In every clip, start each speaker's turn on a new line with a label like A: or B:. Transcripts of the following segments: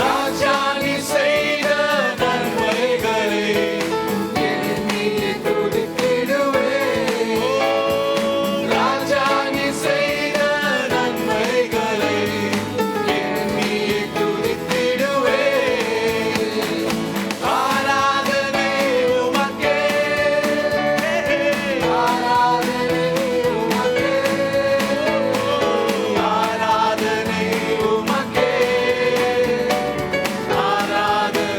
A: ராஜா நீ செய்த நன்மைகளை எண்ணியே துதித்திடுவேன். ராஜா நீ செய்த நன்மைகளை எண்ணியே துதித்திடுவேன். ஆராதனை உமக்கே, ஆராதனை உமக்கே, ஆராதனை உமக்கே, ஆராதனை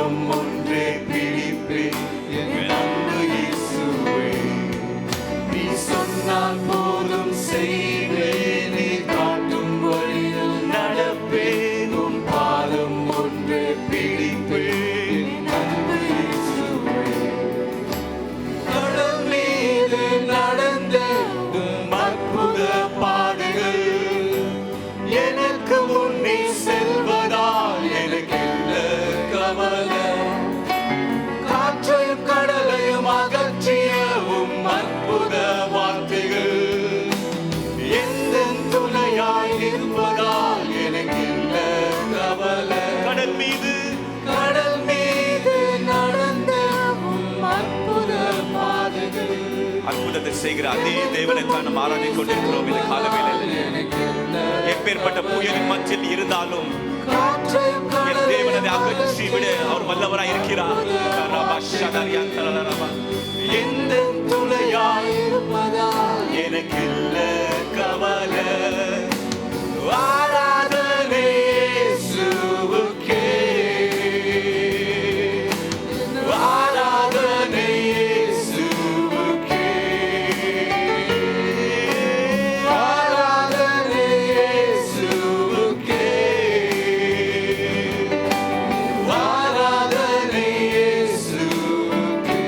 A: பாதம் ஒன்றே பிடிப்பேன் என் அன்பு இயேசுவே. நீ சொன்னால் போதும் செய்வேன், நீ காட்டும் வழியில் நடப்பேன், உன் பாதம் ஒன்றே பிடிப்பேன் என் அன்பு இயேசுவே. கடல் மீது நடந்த உம் அற்புத பாதைகள் எனக்கு முன்னே செல்வதால் எனக்கு என்ன கவலை. காற்றையும் கடலையும் அகற்றிய உம் அற்புத வார்த்தைகள் எந்த துணையாய் இருப்பதால் எனக்கு என்ன கவலை. கடல் மீது நடந்த உம் அற்புத பாதைகள்.
B: அற்புதத்தை செய்கிற அதே தேவனை தான் நாம் ஆராதித்துக் கொண்டிருக்கிறோம் இந்த காலவேளையில். எப்பேற்பட்ட புயலின் மத்தியில் இருந்தாலும் என் தேவன் அதை அகற்றி விட அவர் வல்லவராய் இருக்கிறார்.
A: எந்த துணையாய் இருப்பதால் எனக்கு இல்ல கவலை. ஆராதனை இயேசுவுக்கே, ஆராதனை இயேசுவுக்கே, ஆராதனை இயேசுவுக்கே, ஆராதனை இயேசுவுக்கே.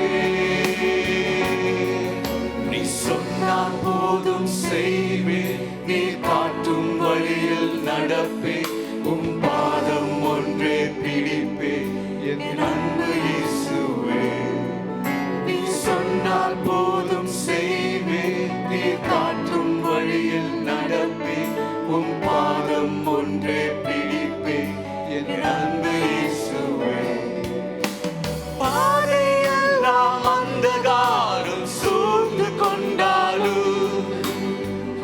A: நீ சொன்னால் போதும் செய்வேன், நீ காட்டும் வழியில் நடப்பேன், உம் பாதம் ஒன்றே பிடிப்பேன் என் அன்பு இயேசுவே. நீ சொன்னால் போதும் செய்வேன், நீ காட்டும் வழியில் நடப்பேன், உம் பாதம் ஒன்றே பிடிப்பேன் என் அன்பு இயேசுவே. பாதையெல்லாம் அந்தகாரம் சூழ்ந்து கொண்டாலும்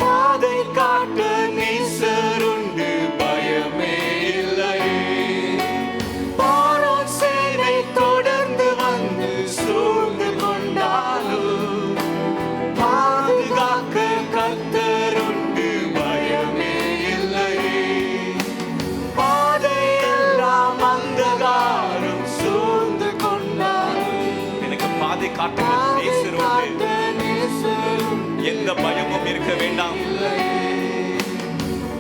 A: பாதை காட்ட நீசருண்டு பயமே இல்லை. பாரோன் சேனை தொடர்ந்து வந்து சூழ்ந்து கொண்டாலும் பாதுகாக்க கர்த்தருண்டு பயமே இல்லை. பாதையெல்லாம் அந்தகாரம் சூழ்ந்து கொண்டாலும்
B: எனக்கு பாதை காட்டுகிற நேசர் உண்டு. எந்த பயமும் இருக்க வேண்டாம்.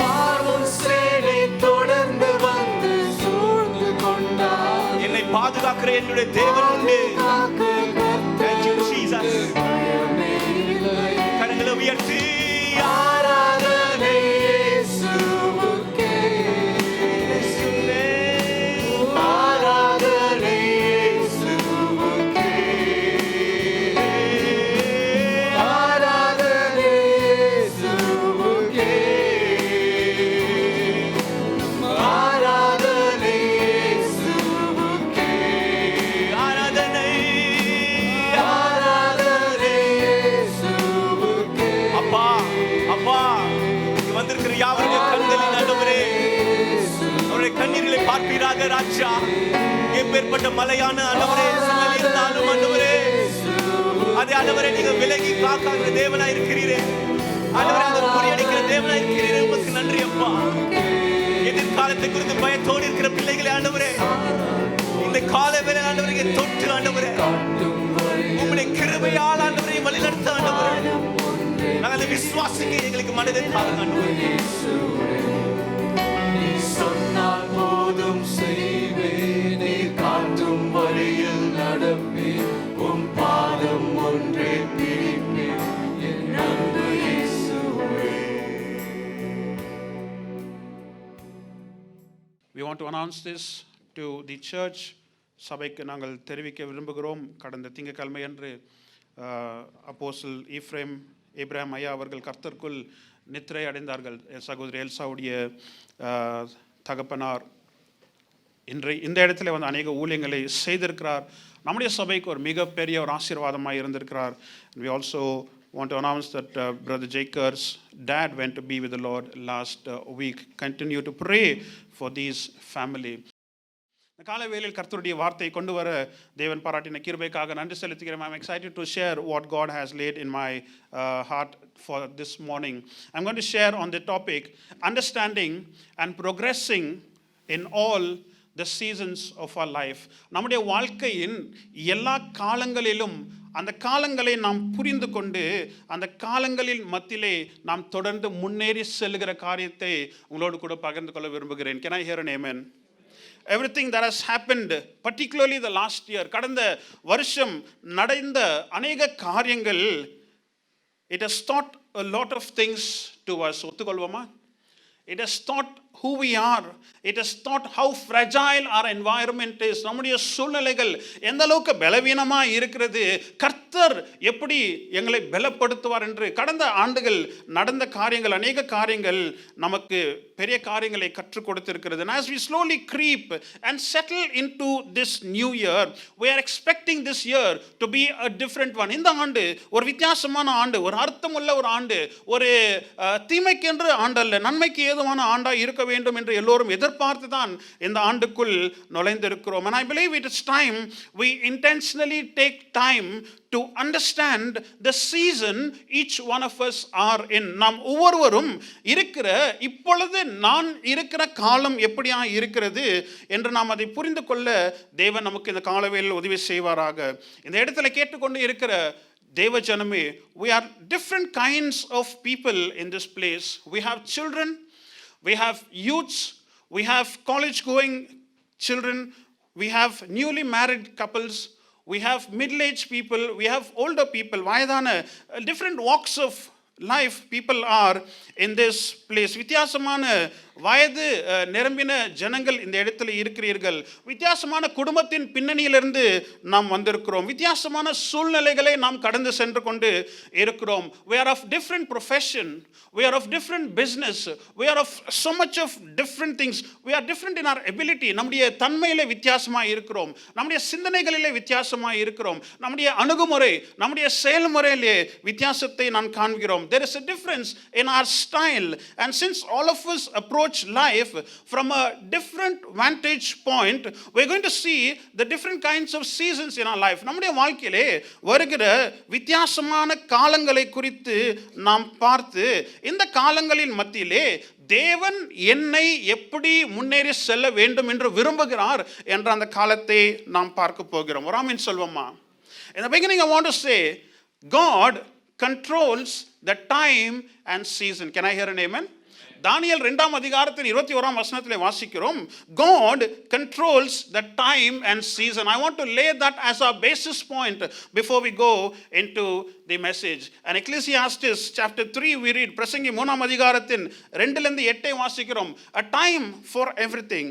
A: பாரோன் சேனை தொடர்ந்து வந்து சூழ்ந்து கொண்டாலும்
B: என்னை பாதுகாக்கிற என்னுடைய தேவன் உண்டு. Thank you, Jesus. கரங்களை உயர்த்தி
A: ஆராதனை இயேசுவுக்கே, ஆராதனை இயேசுவுக்கே, ஆராதனை இயேசுவுக்கே, ஆராதனை இயேசுவுக்கே,
B: ஆராதனை.
A: ஆராதனை இயேசுவுக்கே.
B: அப்பா அப்பா இங்க வந்திருக்கிற யாவருடைய கண்களின் ஆண்டவரே, அவருடைய கண்ணீர்களை பார்ப்பீராக ராஜா. எப்பேற்பட்ட மலையான ஆண்டவரே சூழல் இருந்தாலும் ஆண்டவரே, அதே ஆண்டவரே நீங்க விலகி காக்காகிற தேவனாய் இருக்கிறீரே ஆண்டவரே, அதை முறியடிக்கிற தேவனாய் இருக்கிறீரே. உமக்கு நன்றி அப்பா. எதிர்காலத்தை குறித்து பயத்தோடு இருக்கிற பிள்ளைகளை ஆண்டவரே, இந்த கால வேளை ஆண்டவரே தொட்டு ஆண்டவரே உம்முடைய கிருபையால் ஆண்டவரை வழிநடத்த ஆண்டவரே, நாங்கள் அதை விசுவாசிக்க எங்களுக்கு மனதை தாருங்க ஆண்டவரே.
A: நீ சொன்னால் போதும் செய்வேன், நீ காட்டும் வழியில் நடப்பேன், உம் பாதம் ஒன்றே பிடிப்பேன் என் அன்பு இயேசுவே.
C: We want to announce this to the church. சபைக்கு நாங்கள் தெரிவிக்க விரும்புகிறோம். கடந்த திங்கட்கிழமை அன்று அப்போஸ்தலர் ஈப்ரேம் ஏப்ரஹாம் ஐயா அவர்கள் கர்த்தருக்குள் நித்திரை அடைந்தார்கள். சகோதரி எல்சாவுடைய தகப்பனார் இந்த இடத்துல வந்து அநேக ஊழியங்களை செய்திருக்கிறார். நம்முடைய சபைக்கு ஒரு மிகப்பெரிய ஒரு ஆசீர்வாதமாக இருந்திருக்கிறார். We also want to announce that Brother Jacob's dad went to be with the Lord last week. Continue to pray for these family. இந்த காலை வேளையில் கர்த்தருடைய வார்த்தையை கொண்டு வர தேவன் பாராட்டின கிருபைக்காக நன்றி செலுத்துகிறேன். I'm excited to share what God has laid in my heart for this morning. I'm going to share on the topic understanding and progressing in all the seasons of our life. நம்முடைய வாழ்க்கையின் எல்லா காலங்களிலும் அந்த காலங்களை நாம் புரிந்து கொண்டு அந்த காலங்களில் மத்தியிலே நாம் தொடர்ந்து முன்னேறி செல்லுகிற காரியத்தை உங்களோடு கூட பகிர்ந்து கொள்ள விரும்புகிறேன். Can I hear an amen? Everything that has happened, particularly the last year, கடந்த வருஷம் நடந்த அநேக காரியங்கள், it has taught a lot of things to us. ஒத்துக்கொள்வோமா? It has taught who we are. It has taught how fragile our environment is. நம்முடைய சூழ்நிலைகள் எந்த அளவுக்கு பலவீனமாக இருக்கிறது, கர்த்தர் எப்படி எங்களை பலப்படுத்துவார் என்று கடந்த ஆண்டுகள் நடந்த காரியங்கள், அநேக காரியங்கள் நமக்கு பெரிய காரியங்களை கற்றுக் கொடுத்திருக்கிறது. And as we slowly creep and settle into this new year, we are expecting this year to be a different one. இந்த ஆண்டு ஒரு வித்தியாசமான ஆண்டு, ஒரு அர்த்தமுள்ள ஒரு ஆண்டு, ஒரு தீமைக்கு என்று ஆண்டல்ல, நன்மைக்கு ஏதுவான ஆண்டா இருக்க வேண்டும் என்று எல்லோரும் எதிர்பார்த்து தான் இந்த ஆண்டுக்குள் நுழைந்திருக்கிறோம். And I believe it is time we intentionally take time to understand the season each one of us are in. நாம் ஒவ்வொருவரும் இருக்கிற இப்பொழுது நான் இருக்கிற காலம் எப்படியா இருக்கிறது என்று நாம் அதை புரிந்து கொள்ள தேவன் நமக்கு இந்த காலவேளையில் உதவி செய்வாராக. இந்த இடத்துல கேட்டுக்கொண்டு இருக்கிற தேவ ஜனமே, we are different kinds of people in this place. We have children, we have youths, we have college going children, we have newly married couples, we have middle-aged people, we have older people. வயதான different walks of life people are in this place. வித்தியாசமான வயது நிரம்பின ஜனங்கள் இந்த இடத்துல இருக்கிறீர்கள். வித்தியாசமான குடும்பத்தின் பின்னணியிலிருந்து நாம் வந்திருக்கிறோம். வித்தியாசமான சூழ்நிலைகளை நாம் கடந்து சென்று கொண்டு இருக்கிறோம். We are of different profession, we are of different business, we are of so much of different things. We are different in our ability. நம்முடைய தன்மையிலே வித்தியாசமாக இருக்கிறோம், நம்முடைய சிந்தனைகளிலே வித்தியாசமாக இருக்கிறோம், நம்முடைய அணுகுமுறை, நம்முடைய செயல்முறையிலே வித்தியாசத்தை நாம் காண்கிறோம். There is a difference in our style, and since all of us approach life from a different vantage point, we're going to see the different kinds of seasons in our life. நம்முடைய வாழ்க்கையிலே வருகிற வித்தியாசமான காலங்களை குறித்து நாம் பார்த்து இந்த காலங்களின் மத்தியிலே தேவன் என்னை எப்படி முன்னேறி செல்ல வேண்டும் என்று விரும்புகிறார் என்ற அந்த காலத்தை நாம் பார்க்க போகிறோம். ஒரு ஆமென் சொல்வோமா? In the beginning I want to say God controls the time and season. Can I hear an amen? தானியேல் 2ஆம் அதிகாரத்தின் 21ஆம் வசனத்திலே வாசிக்கிறோம், God controls the time and season. I want to lay that as our basis point before we go into the message. And Ecclesiastes chapter 3 we read, பிரசங்கி 3ஆம் அதிகாரத்தின் 2லிருந்து 8 வாசிக்கிறோம், a time for everything.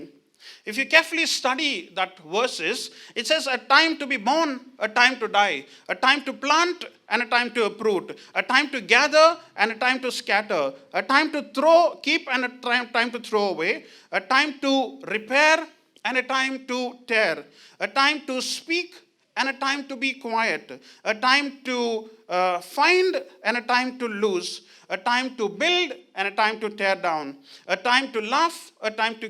C: If you carefully study that verses, it says a time to be born, a time to die, a time to plant and a time to uproot, a time to gather and a time to scatter, a time to keep and a time to throw away, a time to repair and a time to tear, a time to speak and a time to be quiet, a time to find and a time to lose, a time to build and a time to tear down, a time to laugh, a time to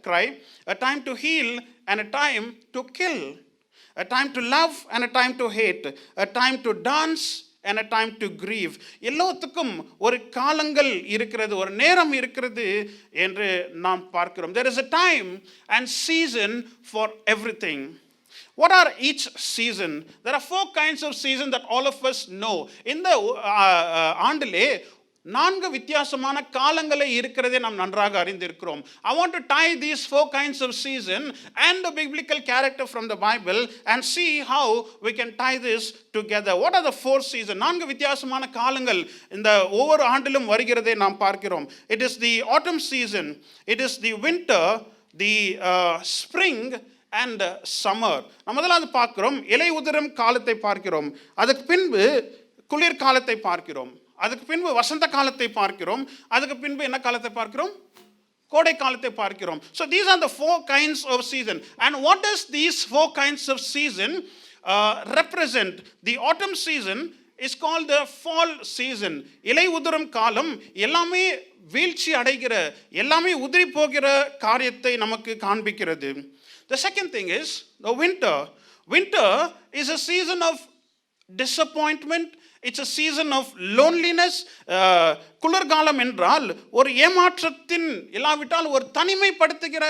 C: cry, a time to heal and a time to kill, a time to love and a time to hate, a time to dance and a time to grieve. எல்லாத்துக்கும் ஒரு காலங்கள் இருக்கிறது, ஒரு நேரம் இருக்கிறது என்று நாம் பார்க்கிறோம். There is a time and season for everything. What are each season? There are 4 kinds of season that all of us know. இந்த ஆண்டிலே 4 வித்தியாசமான காலங்களே இருக்கிறதே நாம் நன்றாக அறிந்திருக்கிறோம். I want to tie these 4 kinds of season and the biblical character from the Bible and see how we can tie this together. What are the 4 seasons? 4 வித்தியாசமான காலங்கள் இந்த ஒவ்வொரு ஆண்டிலும் வருகிறதே நாம் பார்க்கிறோம். It is the autumn season, it is the winter, the spring and summer. நம்ம முதலாவது பார்க்கிறோம் இலை உதிரும் காலத்தை பார்க்கிறோம், அதுக்கு பின்பு குளிர் காலத்தை பார்க்கிறோம், அதுக்கு பின்பு வசந்த காலத்தை பார்க்கிறோம், அதுக்கு பின்பு என்ன காலத்தை பார்க்கிறோம்? கோடை காலத்தை பார்க்கிறோம். So these are the 4 kinds of season. And what does these 4 kinds of season represent? The autumn season is called the fall season. இலை உதிரும் காலம் எல்லாமே வீழ்ச்சி அடைகிற, எல்லாமே உதிரி போகிற காரியத்தை நமக்கு காண்பிக்கிறது. The second thing is the winter. Winter is a season of disappointment it's a season of loneliness. குளிர்காலம் என்றால் ஒரு ஏமாற்றத்தின் இல்லாவிட்டால் ஒரு தனிமைப்படுத்துகிற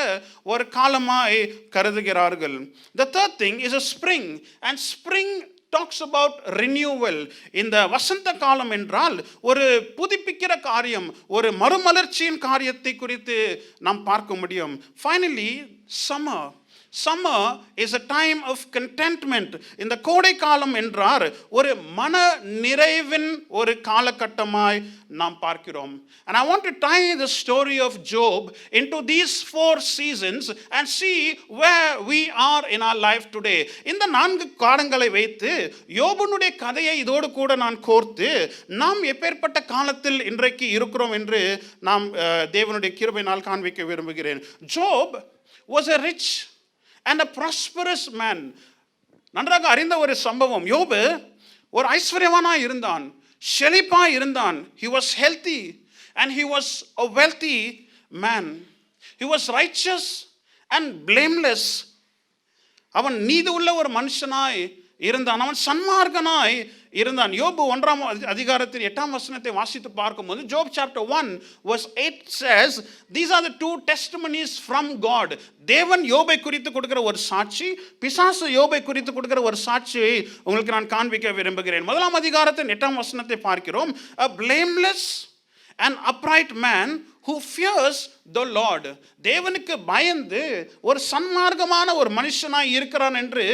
C: ஒரு காலமாய் கருதுகிறார்கள். The third thing is a spring, and spring talks about renewal. இந்த வசந்த காலம் என்றால் ஒரு புதுப்பிக்கிற காரியம், ஒரு மறுமலர்ச்சியின் காரியத்தை குறித்து நாம் பார்க்க முடியும். Finally, summer. Summer is a time of contentment. இந்த கோடை காலம் என்றால் ஒரு மன நிறைவின் ஒரு காலகட்டமாய் நாம் பார்க்கிறோம். And I want to tie the story of Job into these 4 seasons and see where we are in our life today. இந்த 4 காலங்களை வைத்து யோபுனுடைய கதையை இதோடு கூட நான் கோர்த்து நாம் எப்பேற்பட்ட காலத்தில் இன்றைக்கு இருக்கிறோம் என்று நாம் தேவனுடைய கிருபையினால் காண்பிக்க விரும்புகிறேன். Job was a rich and a prosperous man. நன்றாக அறிந்த ஒரு சம்பவம். யோபு ஒரு ஐஸ்வர்யவானாய் இருந்தான், செழிப்பாய் இருந்தான். He was healthy and he was a wealthy man. He was righteous and blameless. அவன் நீதி உள்ள ஒரு மனுஷனாய் இருந்தான், அவன் சன்மார்க்கனாய் இருந்தான். யோபு 1ஆம் அதிகாரத்தில் 8ஆம் வசனத்தை வாசித்து பார்க்கும்போது Job chapter 1 verse 8 says, these are the 2 testimonies from God. தேவன் யோபை குறித்து கொடுக்கிற ஒரு சாட்சி, பிசாசு யோபை குறித்து கொடுக்கிற ஒரு சாட்சியை உங்களுக்கு நான் காண்பிக்க விரும்புகிறேன். 1ஆம் அதிகாரத்தின் 8ஆம் வசனத்தை பார்க்கிறோம். A blameless and upright man who fears the Lord. தேவனுக்கு பயந்து ஒரு சன்மார்க்கமான ஒரு மனுஷனாய் இருக்கிறான் என்று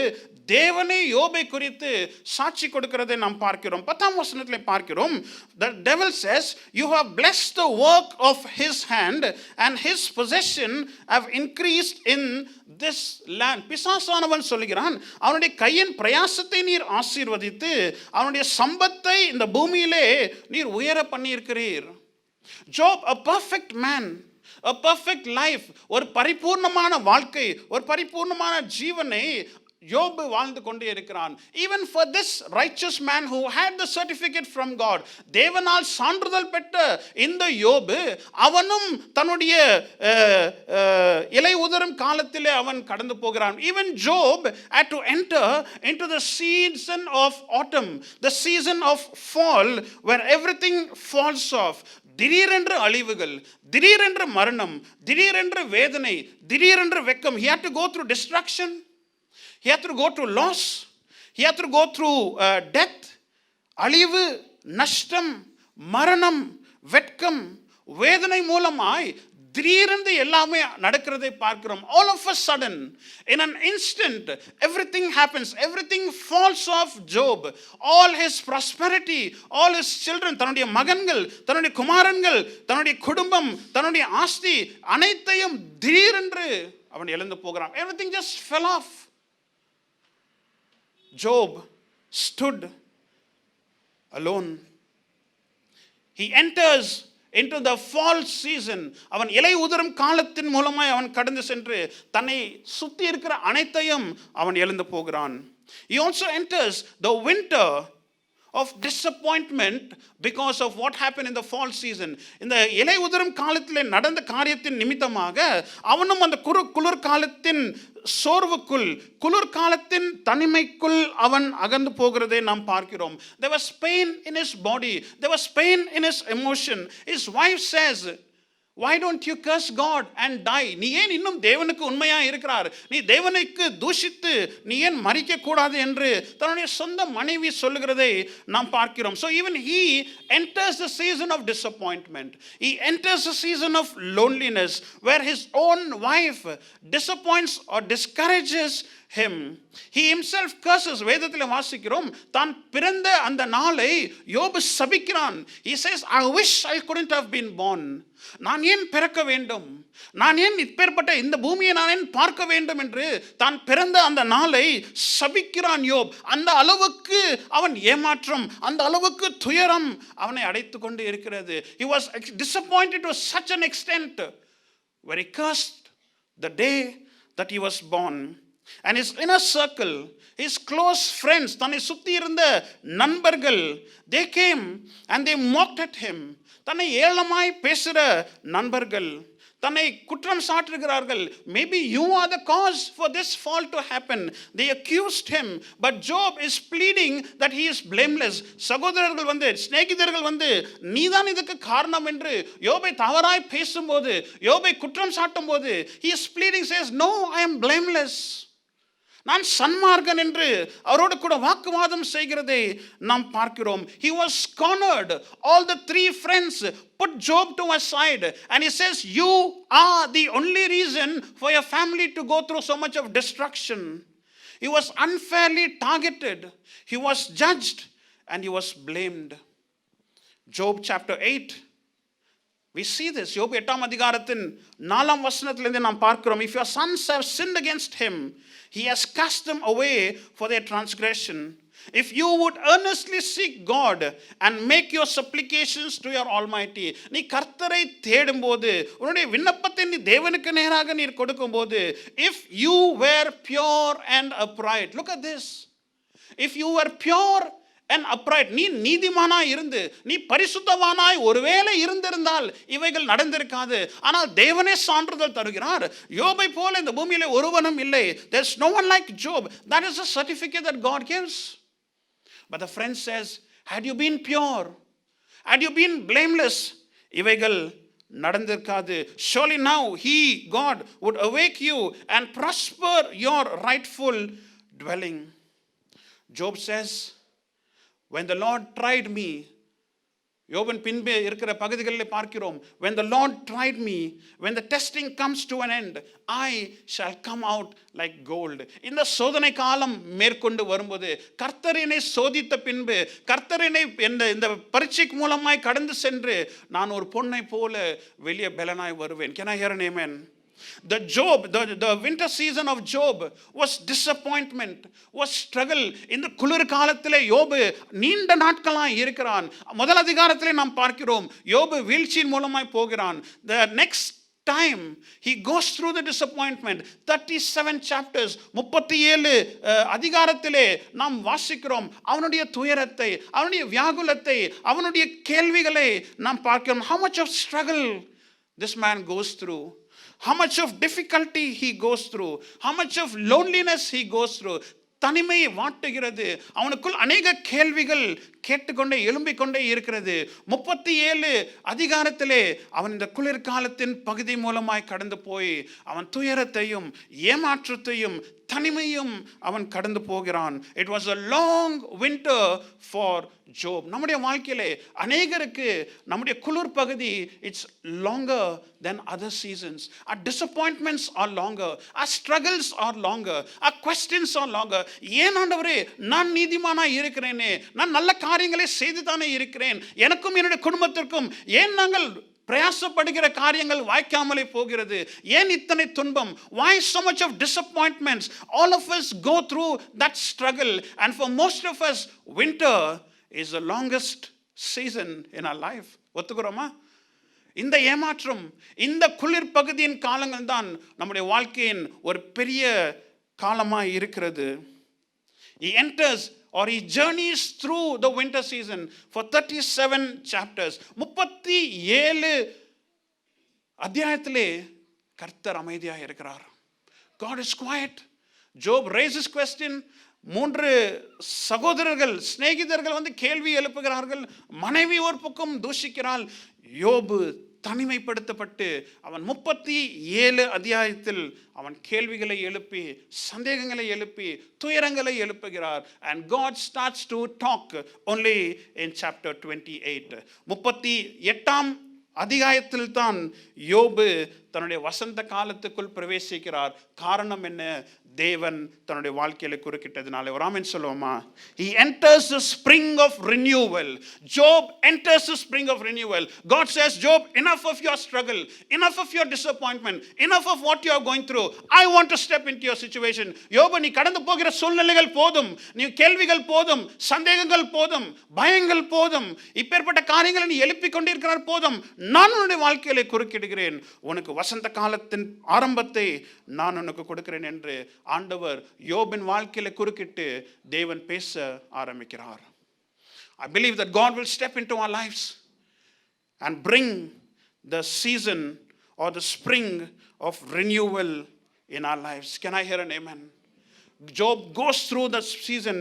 C: தேவனே யோபை குறித்து சாட்சி கொடுக்கிறதை நாம் பார்க்கிறோம். 10ஆம் வசனத்திலே பார்க்கிறோம். The devil says, you have blessed the work of his hand and his possession have increased in this land. பிசாசானவன் சொல்கிறான், அவனுடைய கையின் பிரயாசத்தை நீர் ஆசீர்வதித்து அவனுடைய சம்பத்தை இந்த பூமியிலே நீர் உயர பண்ணியிருக்கிறீர். Job, a perfect man, a perfect life, ஒரு பரிபூர்ணமான வாழ்க்கை, ஒரு பரிபூர்ணமான ஜீவனை யோபு வாழ்ந்து கொண்டே இருக்கிறான். Even for this righteous man who had the certificate from God, தேவனால் சான்றிதழ் பெற்ற இந்த யோபு அவனும் தன்னுடைய இலை உதிரும் காலத்திலே அவன் கடந்து போகிறான். Even Job had to enter into the season of autumn, the season of fall, where everything falls off. திடீரென்று அழிவுகள், திடீரென்று மரணம், திடீரென்று வேதனை, திடீரென்று வெட்கம். He had to go through destruction. He had to go through loss. He had to go through death. அழிவு, நஷ்டம், மரணம், வெட்கம், வேதனை மூலமாய் திடீரென்று எல்லாமே நடக்கிறதை பார்க்கிறோம். All of a sudden, in an instant, everything happens. Everything falls off Job. All his prosperity, all his children, தன்னுடைய மகன்கள், தன்னுடைய குமாரன்கள், தன்னுடைய குடும்பம், தன்னுடைய ஆஸ்தி அனைத்தையும் திடீரென்று அவன் இழந்து போகிறான். Everything just fell off. Job stood alone. He enters into the fall season. அவன் இலை உதிரும் காலத்தின் மூலமாய் அவன் கடந்து சென்று தன்னை சுத்தி இருக்கிற அனைத்தையும் அவன் இழந்து போகிறான். He also enters the winter of disappointment because of what happened in the fall season. இந்த இலை உதிரும் காலத்திலே நடந்த காரியத்தின் நிமித்தமாக அவனும் அந்த குளிர் காலத்தின் சோர்வுக்குள், குளிர் காலத்தின் தனிமைக்குள் அவன் அகன்று போகிறதை நாம் பார்க்கிறோம். There was pain in his body, there was pain in his emotion. His wife says, why don't you curse God and die? நீ ஏன் இன்னும் தேவனுக்கு உண்மையா இருக்கிறார், நீ தேவனுக்கு தூஷித்து நீ ஏன் மரிக்க கூடாது என்று தன்னுடைய சொந்த மனைவி சொல்லுகிறதை நாம் பார்க்கிறோம். So even he enters the season of disappointment. He enters the season of loneliness where his own wife disappoints or discourages him. He himself curses. வேதத்தில் வாசிக்கிறோம், தான் பிறந்த அந்த நாளை யோபு சபிக்கிறான். He says, I wish I couldn't have been born. நான் ஏன் பிறக்க வேண்டும், நான் ஏன் இப்பேற்பட்ட இந்த பூமியை நான் ஏன் பார்க்க வேண்டும் என்று தான் பிறந்த அந்த நாளை சபிக்கிறான் யோப். அந்த அளவுக்கு அவன் ஏமாற்றம், அந்த அளவுக்கு துயரம் அவனை அடைத்து கொண்டு இருக்கிறது. He was disappointed to such an extent where he cursed the day that he was born. And his inner circle, his close friends, தன்னை சுத்தி இருந்த நண்பர்கள், they came and they mocked at him. தன்னை ஏளனமாய் பேசுகிற நண்பர்கள், தன்னை குற்றம் சாட்டுகிறார்கள். Maybe you are the cause for this fall to happen. They accused him, but Job is pleading that he is blameless. சகோதரர்கள் வந்து, சிநேகிதர்கள் வந்து, நீதான் இதுக்கு காரணம் என்று யோபை தவறாய் பேசும்போது, யோபை குற்றம் சாட்டும் போது, he is pleading, says, no, I am blameless. நான் சன்மார்க்கன் என்று அவரோடு கூட வாக்குவாதம் செய்கிறதை நாம் பார்க்கிறோம். He was cornered. All the three friends put Job to a side and he says, you are the only reason for your family to go through so much of destruction. He was unfairly targeted. He was judged and he was blamed. Job chapter 8, we see this. யோபு 8ஆம் அதிகாரத்தின் 4ஆம் வசனத்திலிருந்து நாம் பார்க்கிறோம். If your sons have sinned against him, he has cast them away for their transgression. If you would earnestly seek God and make your supplications to your Almighty, நீ கர்த்தரை தேடும்போது, உன்னுடைய விண்ணப்பத்தை நீ தேவனுக்கு நேராக நீர் கொடுக்கும்போது, if you were pure and upright, look at this. If you were pure and upright, நீ நீதிமானாய் இருந்து, நீ பரிசுத்தவானாய் ஒருவேளை இருந்திருந்தால் இவைகள் நடந்திருக்காது. ஆனால் தேவனே சான்றிதழ் தருகிறார், யோபை போல இந்த பூமியிலே ஒருவனும் இல்லை. There's no one like Job. That is a certificate that God gives. But the friend says, had you been pure, had you been blameless, இவைகள் நடந்திருக்காது. Surely now he, God, would awake you and prosper your rightful dwelling. Job says, when the Lord tried me, யோபின் பின்பே இருக்கிற பகுதிகளில் பார்க்கிறோம், when the Lord tried me, when the testing comes to an end, I shall come out like gold. இந்த சோதனை காலம் மேற்கொண்டு வரும்போது, கர்த்தரினை சோதித்த பின்பு, கர்த்தரினை இந்த பரீட்சைக்கு மூலமாய் கடந்து சென்று நான் ஒரு பொன்னை போல வெளியே பலனாய் வருவேன். Can I hear an amen? The winter season of Job was disappointment, was struggle. இந்த குளிர் காலத்திலே யோபு நீண்ட நாட்களாய் இருக்கிறான். முதல் அதிகாரத்திலே நாம் பார்க்கிறோம், யோபு வீழ்ச்சியின் மூலமாய் போகிறான். The next time he goes through the disappointment. 37 chapters, 37 அதிகாரத்திலே நாம் வாசிக்கிறோம் அவனுடைய துயரத்தை, அவனுடைய வியாகுலத்தை, அவனுடைய கேள்விகளை நாம் பார்க்கிறோம். How much of struggle this man goes through, how much of difficulty he goes through, how much of loneliness he goes through. தனிமையை வாட்டுகிறது, அவனுக்குள் அநேக கேள்விகள் கேட்டுக்கொண்டே எழும்பிக் கொண்டே இருக்கிறது. 37 அதிகாரத்திலே அவன் இந்த குளிர்காலத்தின் பகுதி மூலமாய் கடந்து போய் அவன் துயரத்தையும் ஏமாற்றத்தையும் தனிமையும் அவன் கடந்து போகிறான். It was a long winter for Job. நம்முடைய வாழ்க்கையிலே அநேகருக்கு நம்முடைய குளிர் பகுதி it's longer than other seasons. Our disappointments are longer, our struggles are longer, our questions are longer. ஏன் ஆண்டவரே நான் நீதிமானாய் இருக்கிறேனே, நான் நல்ல காரியங்களை செய்து தானே இருக்கிறேன், எனக்கும் என்னுடைய குடும்பத்திற்கும் ஏன் நாங்கள் பிரயாசப்படுகிற காரியங்கள் வாய்க்காமலே போகிறது, ஏன் இத்தனை துன்பம்? Why so much of disappointments? All of us go through that struggle, and for most of us winter is the longest season in our life. ஒத்துக்கிறோமா? இந்த ஏமாற்றம், இந்த குளிர் பகுதியின் காலங்கள் தான் நம்முடைய வாழ்க்கையின் ஒரு பெரிய காலமாய் இருக்கிறது. He enters or he journeys through the winter season for 37 chapters. 37 அத்தியாயத்திலே கர்த்தர் அமைதியாக இருக்கிறார். God is quiet. Job raises question. 3 சகோதரர்கள் சிநேகிதர்கள் வந்து கேள்வி எழுப்புகிறார்கள். மனைவி ஒரு பக்கம் தூஷிக்கிறாள். யோபு தனிமைப்படுத்தப்பட்டு அவன் 37 அத்தியாயத்தில் அவன் கேள்விகளை எழுப்பி, சந்தேகங்களை எழுப்பி, துயரங்களை எழுப்புகிறார். And God starts to talk only in chapter 28. 38ஆம் அதிகாயத்தில் தான் யோபு தன்னுடைய வசந்த காலத்துக்குள் பிரவேசிக்கிறார். காரணம் என்ன? தேவன் தன்னுடைய வாழ்க்கையில குறுக்கிட்டதுனால. ஒரு ஆமென் சொல்லுவோமா? He enters the spring of renewal. Job enters the spring of renewal. God says, Job, enough of your struggle, enough of your disappointment, enough of what you are going through. I want to step into your situation. யோபு, நீ கடந்து போகிற சூழ்நிலைகள் போதும், நீ கேள்விகள் போதும், சந்தேகங்கள் போதும், பயங்கள் போதும், இப்பேற்பட்ட காரியங்களை நீ எழுப்பிக் கொண்டிருக்கிறார் போதும். நான் உன்னுடைய வாழ்க்கையிலே குறுக்கிடுகிறேன். உனக்கு வசந்த காலத்தின் ஆரம்பத்தை நான் உனக்கு கொடுக்கிறேன் என்று ஆண்டவர் யோபின் வாழ்க்கையில குறுக்கிட்டு தேவன் பேச ஆரம்பிக்கிறார். I believe that God will step into our lives and bring the season or the spring of renewal in our lives. Can I hear an amen? Job goes through the season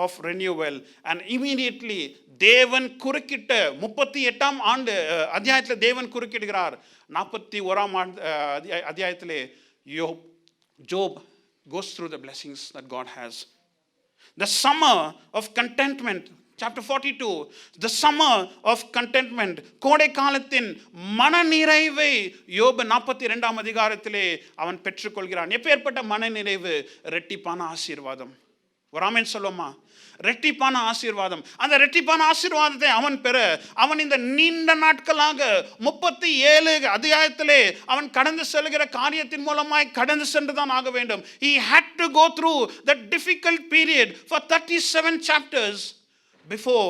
C: of renewal and immediately தேவன் குறுக்கிட்ட 38ஆம் ஆண்டு அத்தியாயத்தில் தேவன் குறுக்கிடுகிறார். 41ஆம் ஆண்டு அத்தியாயத்திலே Job goes through the blessings that God has. The summer of contentment, chapter 42, the summer of contentment, கோடை காலத்தின் மனநிறைவை யோபு 42ஆம் அதிகாரத்திலே அவன் பெற்றுக்கொள்கிறான். எப்பேற்பட்ட மனநிறைவு? இரட்டிப்பான ஆசீர்வாதம். ஒரு ஆமென் சொல்லுமா? ரெட்டிப்பான ஆசீர்வாதம். அந்த ரெட்டிப்பான ஆசீர்வாதத்தை அவன் பெற அவன் இந்த நீண்ட நாட்களாக 37 அத்தியாயத்திலே அவன் கடந்து செல்கிற காரியத்தின் மூலமாய் கடந்து சென்றுதான் ஆக வேண்டும். He had to go through that difficult period for 37 chapters before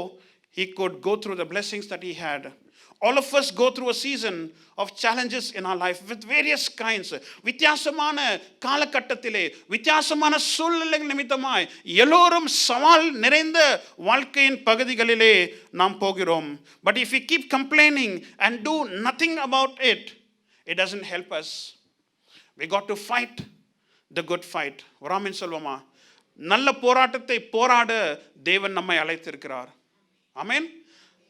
C: he could go through the blessings that he had. All of us go through a season of challenges in our life with various kinds. வித்தியாசமான காலகட்டத்திலே வித்தியாசமான சூழ்நிலைகள் நிமித்தமாய் எல்லோரும் சவால் நிறைந்த வாழ்க்கையின் பகுதிகளிலே நாம் போகிறோம். But if we keep complaining and do nothing about it, it doesn't help us. We got to fight the good fight. ஒரு ஆமென் சொல்வோமா? நல்ல போராட்டத்தை போராட தேவன் நம்மை அழைத்திருக்கிறார். ஆமென்.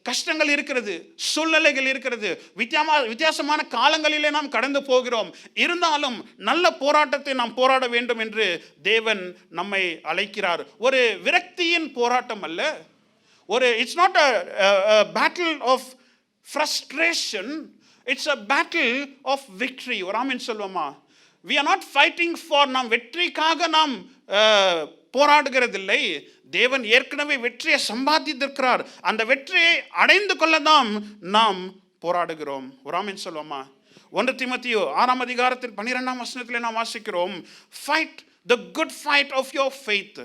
C: கஷ்டங்கள் இருக்கிறது, சூழ்நிலைகள் இருக்கிறது, வித்தியாசமான காலங்களிலே நாம் கடந்து போகிறோம். இருந்தாலும் நல்ல போராட்டத்தை நாம் போராட வேண்டும் என்று தேவன் நம்மை அழைக்கிறார். ஒரு விரக்தியின் போராட்டம் அல்ல. It's not a battle of frustration, it's a battle of victory. ஒரு ஆமென் சொல்வோமா? We are not fighting for நாம் வெற்றிக்காக நாம் போராடுகிறதில்லை. தேவன் ஏற்கனவே வெற்றியை சம்பாதித்திருக்கிறார். அந்த வெற்றியை அடைந்து கொள்ளதான் நாம் போராடுகிறோம். ஒரு ஆமென் சொல்வோமா? 1 தீமோத்தேயு 6ஆம் அதிகாரத்தில் 12ஆம் வசனத்திலே நாம் வாசிக்கிறோம், fight the good fight of your faith,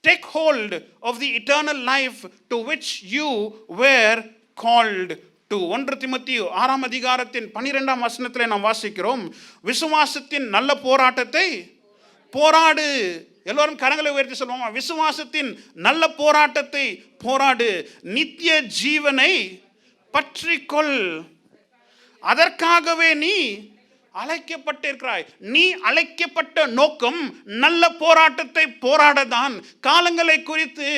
C: take hold of the eternal life to which you were called to. 1 தீமோத்தேயு 6ஆம் அதிகாரத்தின் 12ஆம் வசனத்திலே நாம் வாசிக்கிறோம், விசுவாசத்தின் நல்ல போராட்டத்தை போராடு. எல்லோரும் கரங்களை உயர்த்தி சொல்லுவோமா? விசுவாசத்தின் நல்ல போராட்டத்தை போராடு, நித்திய ஜீவனை பற்றிக்கொள், அதற்காகவே நீ அழைக்கப்பட்டிருக்கிறாய். நீ அழைக்கப்பட்ட நோக்கம் நல்ல போராட்டத்தை போராடதான். காலங்களை குறித்து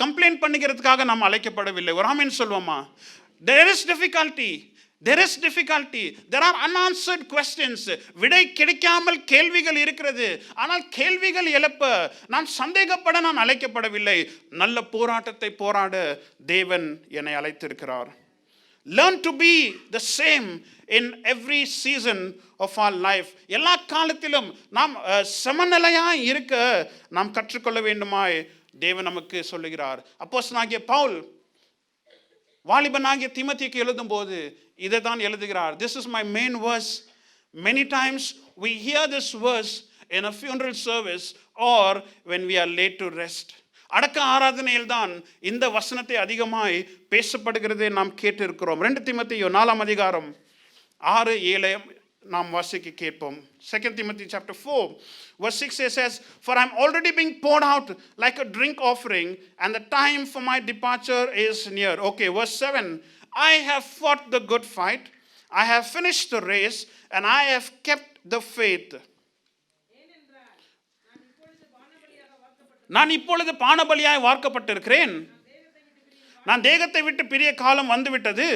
C: கம்ப்ளைண்ட் பண்ணுகிறதுக்காக நாம் அழைக்கப்படவில்லை. ஒரு ஆமென் சொல்வோமா? There is difficulty. There is difficulty. There are unanswered questions. விடை கிடைக்காமல் கேள்விகள் இருக்கிறது. ஆனால் கேள்விகள் எழுப்ப நான் சந்தேகப்பட நான் அழைக்கப்படவில்லை. நல்ல போராட்டத்தை போராட தேவன் என்னை அழைத்திருக்கிறார். Learn to be the same in every season of our life. எல்லா காலத்திலும் நாம் சமநிலையாய் இருக்க நாம் கற்றுக்கொள்ள வேண்டுமாய் தேவன் நமக்கு சொல்லுகிறார். அப்போஸ்தலனாகிய பவுல் வாலிபனாகிய தீமோத்தேயுக்கு எழுதும் போது இதை தான் எழுதுகிறார். This is my main verse. Many times we hear this verse in a funeral service or when we are laid to rest. அடக்க ஆராதனையில் தான் இந்த வசனத்தை அதிகமாய் பேசப்படுகிறதை நாம் கேட்டிருக்கிறோம். 2 தீமோத்தேயு 4ஆம் அதிகாரம் 6-7 நாம் வாசிக்க கேட்போம். 2 Timothy chapter 4 verse 6 says, for I am already being poured out like a drink offering and the time for my departure is near. Okay, verse 7, I have fought the good fight, I have finished the race and I have kept the faith. நான் இப்பொழுது பானபலியாய் வார்க்கப்பட்டிருக்கிறேன். நான் தேகத்தை விட்டு பிரிய காலம் வந்துவிட்டது.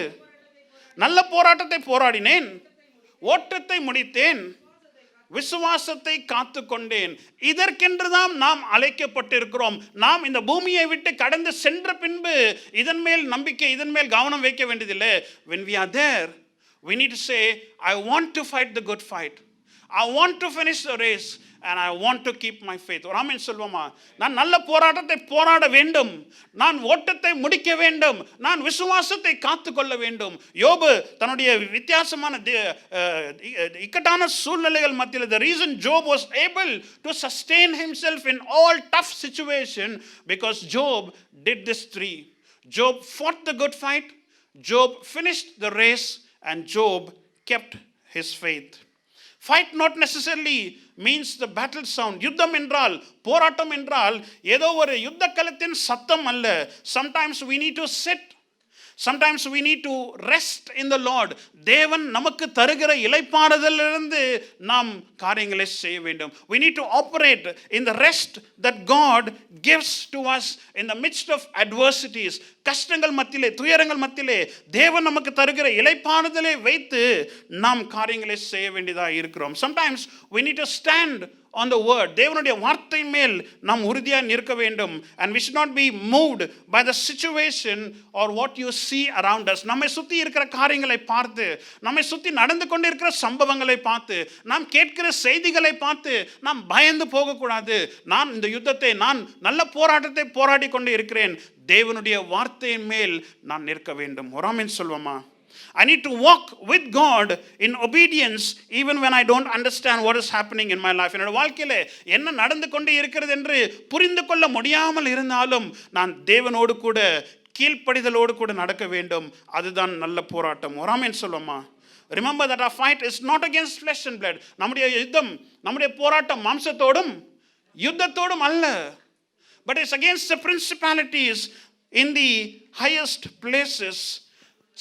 C: நல்ல போராட்டத்தை போராடினேன், ஓட்டத்தை முடித்தேன், விசுவாசத்தை காத்து கொண்டேன். இதற்கென்றுதான் நாம் அழைக்கப்பட்டிருக்கிறோம். நாம் இந்த பூமியை விட்டு கடந்து சென்ற பின்பு இதன் மேல் நம்பிக்கை, இதன் மேல் கவனம் வைக்க வேண்டியதில்லை. When we are there, we need to say, I want to fight the good fight. I want to finish the race and I want to keep my faith. ஒரு ஆமென் சொல்வோமா? நான் நல்ல போராட்டத்தை போராட வேண்டும், நான் ஓட்டத்தை முடிக்க வேண்டும், நான் விசுவாசத்தை காத்து கொள்ள வேண்டும். யோபு தன்னுடைய வித்தியாசமான இக்கட்டான சூழ்நிலைகள் மத்தியில், the reason Job was able to sustain himself in all tough situation because Job did this three. Job fought the good fight, Job finished the race and Job kept his faith. Fight not necessarily means the battle sound. யுத்தம் என்றால், போராட்டம் என்றால் ஏதோ ஒரு யுத்த களத்தின் சத்தம் அல்ல. Sometimes we need to sit. Sometimes we need to rest in the Lord. தேவன் நமக்கு தருகிற இளைப்பாறுதலிலிருந்து நாம் காரியங்களை செய்ய வேண்டும். We need to operate in the rest that God gives to us in the midst of adversities. கஷ்டங்கள் மத்தியிலே, துயரங்கள் மத்தியிலே தேவன் நமக்கு தருகிற இளைப்பாறுதலை வைத்து நாம் காரியங்களை செய்ய வேண்டியதாக இருக்கிறோம். Sometimes we need to stand on the word. தேவனுடைய வார்த்தை மேல் நாம் உறுதியாக நிற்க வேண்டும். And we should not be moved by the situation or what you see around us. நம்மை சுற்றி இருக்கிற காரியங்களை பார்த்து, நம்மை சுற்றி நடந்து கொண்டிருக்கிற சம்பவங்களை பார்த்து, நாம் கேட்கிற செய்திகளை பார்த்து நாம் பயந்து போகக்கூடாது. நான் இந்த யுத்தத்தை, நான் நல்ல போராட்டத்தை போராடி கொண்டு இருக்கிறேன், தேவனுடைய வார்த்தையின் மேல் நான் நிற்க வேண்டும். ஒரு ஆமென் சொல்வோமா? I need to walk with God in obedience even when I don't understand what is happening in my life. என்னோட வாழ்க்கையில என்ன நடந்து கொண்டு இருக்கிறது என்று புரிந்து கொள்ள முடியாமல் இருந்தாலும் நான் தேவனோடு கூட கீழ்ப்படிதலோடு கூட நடக்க வேண்டும். அதுதான் நல்ல போராட்டம். ஒரு ஆமென் சொல்லுமா? Remember that our fight is not against flesh and blood. நம்முடைய யுத்தம், நம்முடைய போராட்டம் மாம்சத்தோடும் யுத்தத்தோடும் அல்ல. But it's against the principalities in the highest places.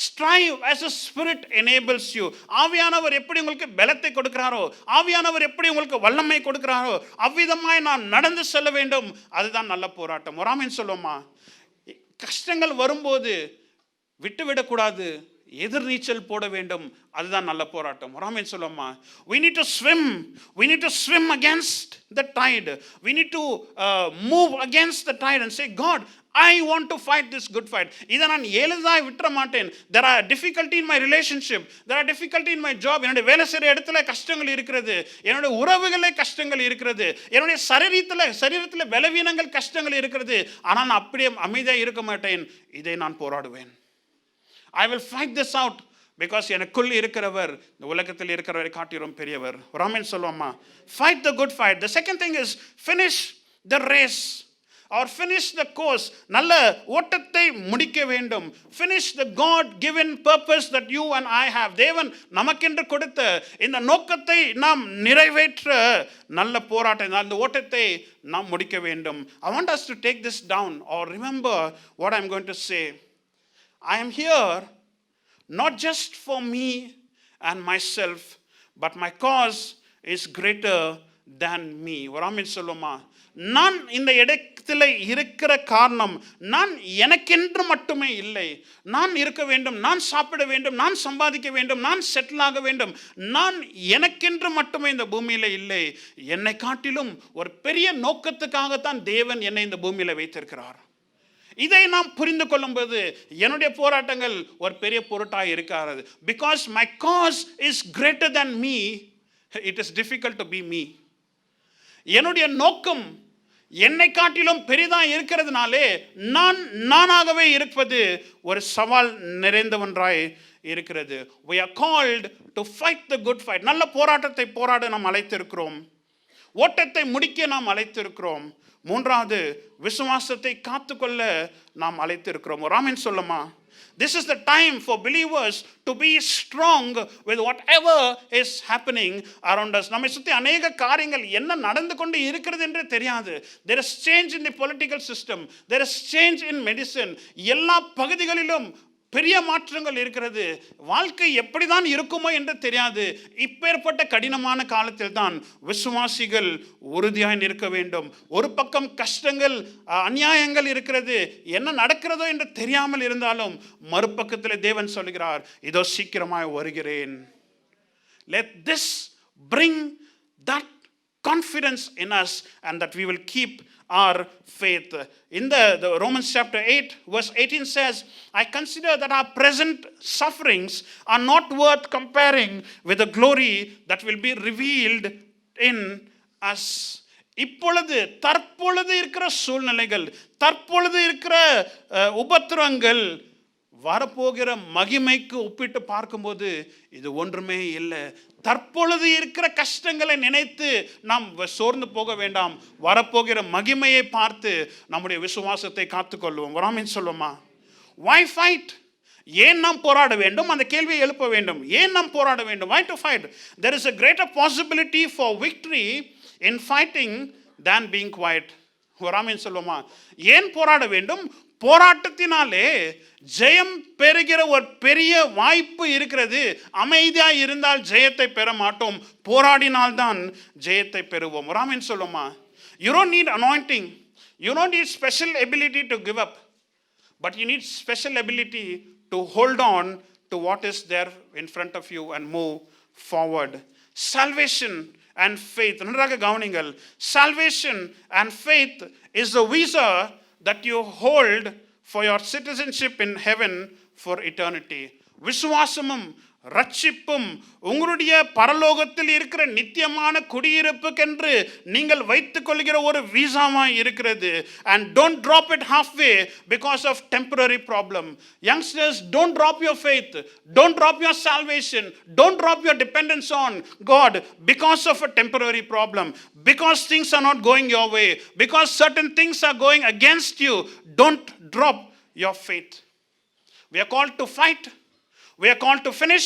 C: Strive as the Spirit enables you. ஆவியானவர் எப்படி உங்களுக்கு பலத்தை கொடுக்கிறாரோ, ஆவியானவர் எப்படி உங்களுக்கு வல்லமை கொடுக்கிறாரோ, அவ்விதமாய் நான் நடந்து செல்ல வேண்டும். அதுதான் நல்ல போராட்டம். ஒரு ஆமென் சொல்லுமா? கஷ்டங்கள் வரும்போது விட்டுவிடக்கூடாது, எதிர் நீச்சல் போட வேண்டும். அதுதான் நல்ல போராட்டம். ஒரு ஆமென் சொல்லுமா? We need to swim. We need to swim against the tide. We need to move against the tide and say, God, I want to fight this good fight. இதை நான் எளிதாய் விட்டுற மாட்டேன். There are difficulty in my relationship. There are difficulty in my job. என்னுடைய வேலை செய்கிற இடத்துல கஷ்டங்கள் இருக்கிறது, என்னுடைய உறவுகளே கஷ்டங்கள் இருக்கிறது, என்னுடைய சரீரத்தில் பலவீனங்கள் கஷ்டங்கள் இருக்கிறது. ஆனால் நான் அப்படியே அமைதியாக இருக்க மாட்டேன். இதை நான் போராடுவேன். I will fight this out because எனக்குள் இருக்கிறவர் இந்த உலகத்தில் இருக்கிறவரை காட்டிலும் பெரியவர். ஒரு ஆமென் சொல்லுவோமா? Fight the good fight. The second thing is finish the race or finish the course. நல்ல ஓட்டத்தை முடிக்க வேண்டும். Finish the God given purpose that you and I have. தேவன் நமக்கென்று கொடுத்த இந்த நோக்கத்தை நாம் நிறைவேற்ற நல்ல போராட்டம், அந்த ஓட்டத்தை நாம் முடிக்க வேண்டும். I want us to take this down or remember what I'm going to say. I am here not just for me and myself, but my cause is greater than me. ஒரு ஆமென் சொல்லுமா? நான் இந்த இடத்துல இருக்கிற காரணம் நான் எனக்கென்று மட்டுமே இல்லை. நான் இருக்க வேண்டும், நான் சாப்பிட வேண்டும், நான் சம்பாதிக்க வேண்டும், நான் செட்டில் ஆக வேண்டும். நான் எனக்கென்று மட்டுமே இந்த பூமியில இல்லை. என்னை காட்டிலும் ஒரு பெரிய நோக்கத்துக்காகத்தான் தேவன் என்னை இந்த பூமியில வைத்திருக்கிறார். இதை நாம் புரிந்து கொள்ளும்போது என்னுடைய போராட்டங்கள் ஒரு பெரிய பொருட்டாக இருக்காது. Because my cause is greater than me, it is difficult to be me. என்னுடைய நோக்கம் என்னை காட்டிலும் பெரிதாக இருக்கிறதுனாலே நானாகவே இருப்பது ஒரு சவால் நிறைந்தவன்றாய் இருக்கிறது. We are called to fight the good fight. நல்ல போராட்டத்தை போராட நாம் அழைத்திருக்கிறோம். ஓட்டத்தை முடிக்க நாம் அழைத்திருக்கிறோம். மூன்றாவது, விசுவாசத்தை காத்துக்கொள்ள நாம் அழைத்திருக்கிறோம். ஒரு ஆமென் சொல்லுமா? This is the time for believers to be strong with whatever is happening around us. நம்மை சுற்றி அநேக காரியங்கள் என்ன நடந்து கொண்டு இருக்கிறது என்று தெரியாது. There is change in the political system. There is change in medicine. எல்லா பகுதிகளிலும் பெரிய மாற்றங்கள் இருக்கிறது. வாழ்க்கை எப்படிதான் இருக்குமோ என்று தெரியாது. இப்பேற்பட்ட கடினமான காலத்தில் தான் விசுவாசிகள் உறுதியாய் நிற்க வேண்டும். ஒரு பக்கம் கஷ்டங்கள், அநியாயங்கள் இருக்கிறது, என்ன நடக்கிறதோ என்று தெரியாமல் இருந்தாலும் மறுபக்கத்தில் தேவன் சொல்கிறார், இதோ சீக்கிரமாய் வருகிறேன். Let this bring that confidence in us and that we will keep our faith. In the Romans chapter 8 verse 18 says, I consider that our present sufferings are not worth comparing with the glory that will be revealed in us. இப்பொழுது தற்பொழுது இருக்கிற சூழ்நிலைகள், தற்பொழுது இருக்கிற உபத்திரங்கள் வரப்போகிற மகிமைக்கு ஒப்பிட்டு பார்க்கும்போது இது ஒன்றுமே இல்லை. தற்பொழுது இருக்கிற கஷ்டங்களை நினைத்து நாம் சோர்ந்து போக வேண்டாம். வரப்போகிற மகிமையை பார்த்து நம்முடைய விசுவாசத்தை காத்துக்கொள்வோம். ஒரு ஆமென் சொல்லுமா? Why fight? ஏன் நாம் போராட வேண்டும்? அந்த கேள்வியை எழுப்ப வேண்டும். ஏன் நாம் போராட வேண்டும்? Why to fight? There is a greater possibility for victory in fighting than being quiet. ஒரு ஆமென் சொல்லுவோமா? ஏன் போராட வேண்டும்? போராட்டத்தினாலே ஜெயம் பெறுகிற ஒரு பெரிய வாய்ப்பு இருக்கிறது. அமைதியா இருந்தால் ஜெயத்தை பெற மாட்டோம், போராடினால்தான் ஜெயத்தை பெறுவோம். ஒரு ஆமென் சொல்லுவோமா? You don't need anointing, you don't need special ability to give up, but you need special ability to hold on to what is there in front of you and move forward. Salvation and faith, நன்றாக கவனிங்கள். Salvation and faith is the visa that you hold for your citizenship in heaven for eternity. விசுவாசமும் ரட்சிப்பும் உங்களுடைய பரலோகத்தில் இருக்கிற நித்தியமான குடியிருப்புக்கென்று நீங்கள் வைத்துக் கொள்கிற ஒரு வீசாவாய் இருக்கிறது. And don't drop it halfway because of temporary problem. Youngsters, don't drop your faith, don't drop your salvation, don't drop your dependence on God because of a temporary problem, because things are not going your way, because certain things are going against you. Don't drop your faith. We are called to fight, we are called to finish,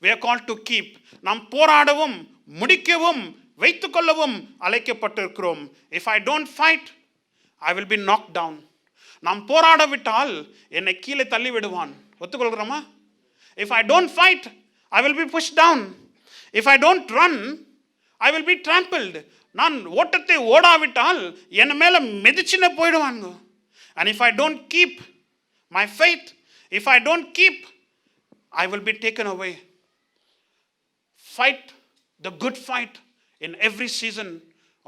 C: we are called to keep. நாம் போராடவும் முடிக்கவும் வைத்துக்கொள்ளவும் அழைக்கப்பட்டிருக்கிறோம். If I don't fight, I will be knocked down. நாம் போராடவிட்டால் என்னை கீழே தள்ளி விடுவான். ஒத்துக்கொள்கிறோமா? If I don't fight, I will be pushed down. If I don't run, I will be trampled. நான் ஓட்டத்தை ஓடாவிட்டால் என் மேல மிதிச்சின போயிடுவாங்க. And if I don't keep my faith, if I don't keep, I will be taken away. Fight the good fight in every season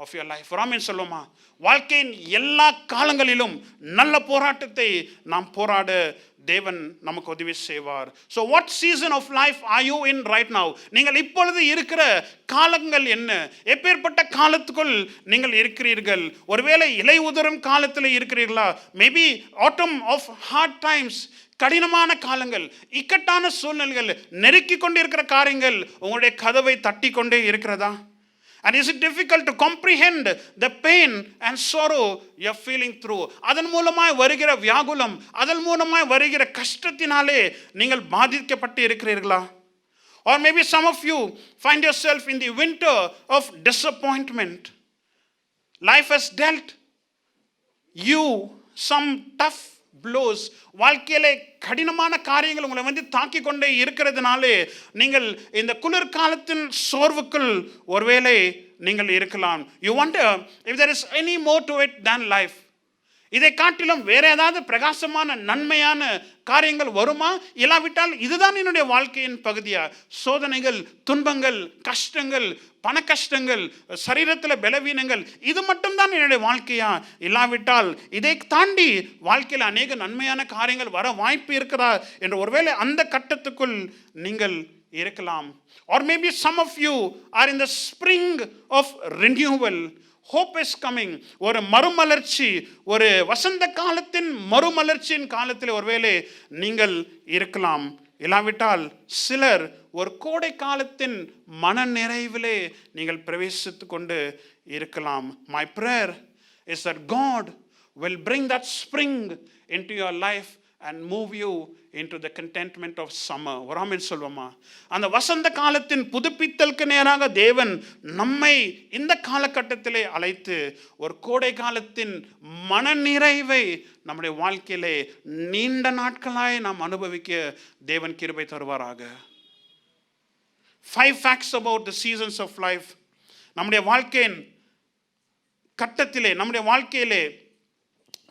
C: of your life. ஆமென் சொல்லுமா? வாழ்க்கையின் எல்லா காலங்களிலும் நல்ல போராட்டத்தை நாம் போராட தேவன் நமக்கு உதவி செய்வார். So what season of life are you in right now? நீங்கள் இப்பொழுது இருக்கிற காலங்கள் என்ன? எப்பேற்பட்ட காலத்துக்குள் நீங்கள் இருக்கிறீர்கள்? ஒருவேளை இலை உதிரும் காலத்தில் இருக்கிறீர்களா? Maybe autumn of hard times, கடினமான காலங்கள், இக்கட்டான சூழ்நிலைகள், நெருக்கி கொண்டு இருக்கிற காரியங்கள் உங்களுடைய கதவை தட்டி கொண்டே இருக்கிறதா? And is it difficult to comprehend the pain and sorrow you are feeling through? அதன் மூலமாய் வருகிற வியாகுலம், அதன் மூலமாய் வருகிற கஷ்டத்தினாலே நீங்கள் பாதிக்கப்பட்டு இருக்கிறீர்களா? Or maybe some of you find yourself in the winter of disappointment. Life has dealt you some tough blows. வாழ்க்கையிலே கடினமான காரியங்கள் உங்களை வந்து தாக்கி கொண்டே இருக்கிறதுனாலே நீங்கள் இந்த குளிர்காலத்தின் சோர்வுக்குள் ஒருவேளை நீங்கள் இருக்கலாம். You wonder if there is any more to it than life. இதை காட்டிலும் வேற ஏதாவது பிரகாசமான நன்மையான காரியங்கள் வருமா? இல்லாவிட்டால் இதுதான் என்னுடைய வாழ்க்கையின் பகுதியா? சோதனைகள், துன்பங்கள், கஷ்டங்கள், பண கஷ்டங்கள், சரீரத்தில் பலவீனங்கள், இது மட்டும்தான் என்னுடைய வாழ்க்கையா? இல்லாவிட்டால் இதை தாண்டி வாழ்க்கையில் அநேக நன்மையான காரியங்கள் வர வாய்ப்பு இருக்கிறா என்ற ஒருவேளை அந்த கட்டத்துக்குள் நீங்கள் இருக்கலாம். Or maybe some of you are in the spring of renewal. Hope is coming. ஒரு மறுமலர்ச்சி, ஒரு வசந்த காலத்தின் மறுமலர்ச்சியின் காலத்தில் ஒருவேளை நீங்கள் இருக்கலாம். இல்லாவிட்டால் சிலர் ஒரு கோடை காலத்தின் மன நிறைவிலே நீங்கள் பிரவேசித்து கொண்டு இருக்கலாம். My prayer is that God will bring that spring into your life and move you into the contentment of summer. ஒரு ஆமென் சொல்வோமா? அந்த வசந்த காலத்தின் புதுப்பித்தலுக்கு நேராக தேவன் நம்மை இந்த காலகட்டத்திலே அழைத்து ஒரு கோடை காலத்தின் மனநிறைவை நம்முடைய வாழ்க்கையிலே நீண்ட நாட்களாய் நாம் அனுபவிக்க தேவன் கிருபை தருவாராக. 5 facts about the seasons of life. நம்முடைய வாழ்க்கையின் கட்டத்திலே, நம்முடைய வாழ்க்கையிலே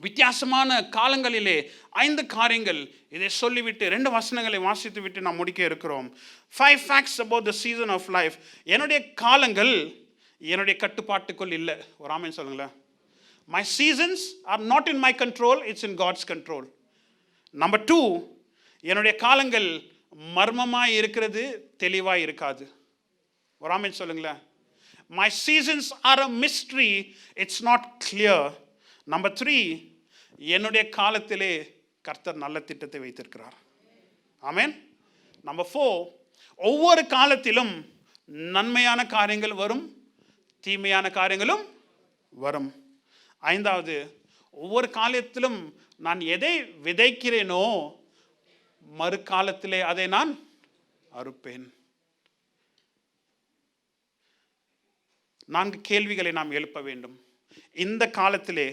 C: வித்தியாசமான காலங்களிலே 5 காரியங்கள் இதை சொல்லிவிட்டு 2 வசனங்களை வாசித்து விட்டு நாம் முடிக்க இருக்கிறோம். 5 facts about the season of life. என்னுடைய காலங்கள் என்னுடைய கட்டுப்பாட்டுக்குள் இல்லை. ஒரு ஆமென் சொல்லுங்களேன். My seasons are not in my control, it's in God's control. Number 2, என்னுடைய காலங்கள் மர்மமாய் இருக்கிறது, தெளிவாய் இருக்காது. ஒரு ஆமென் சொல்லுங்களேன். My seasons are a mystery, it's not clear. Number 3, என்னுடைய காலத்திலே கர்த்தர் நல்ல திட்டத்தை வைத்திருக்கிறார். ஆமென். Number 4, ஒவ்வொரு காலத்திலும் நன்மையான காரியங்கள் வரும், தீமையான காரியங்களும் வரும். 5வது, ஒவ்வொரு காலத்திலும் நான் எதை விதைக்கிறேனோ மறுகாலத்திலே அதை நான் அறுப்பேன். 4 கேள்விகளை நாம் எழுப்ப வேண்டும். இந்த காலத்திலே,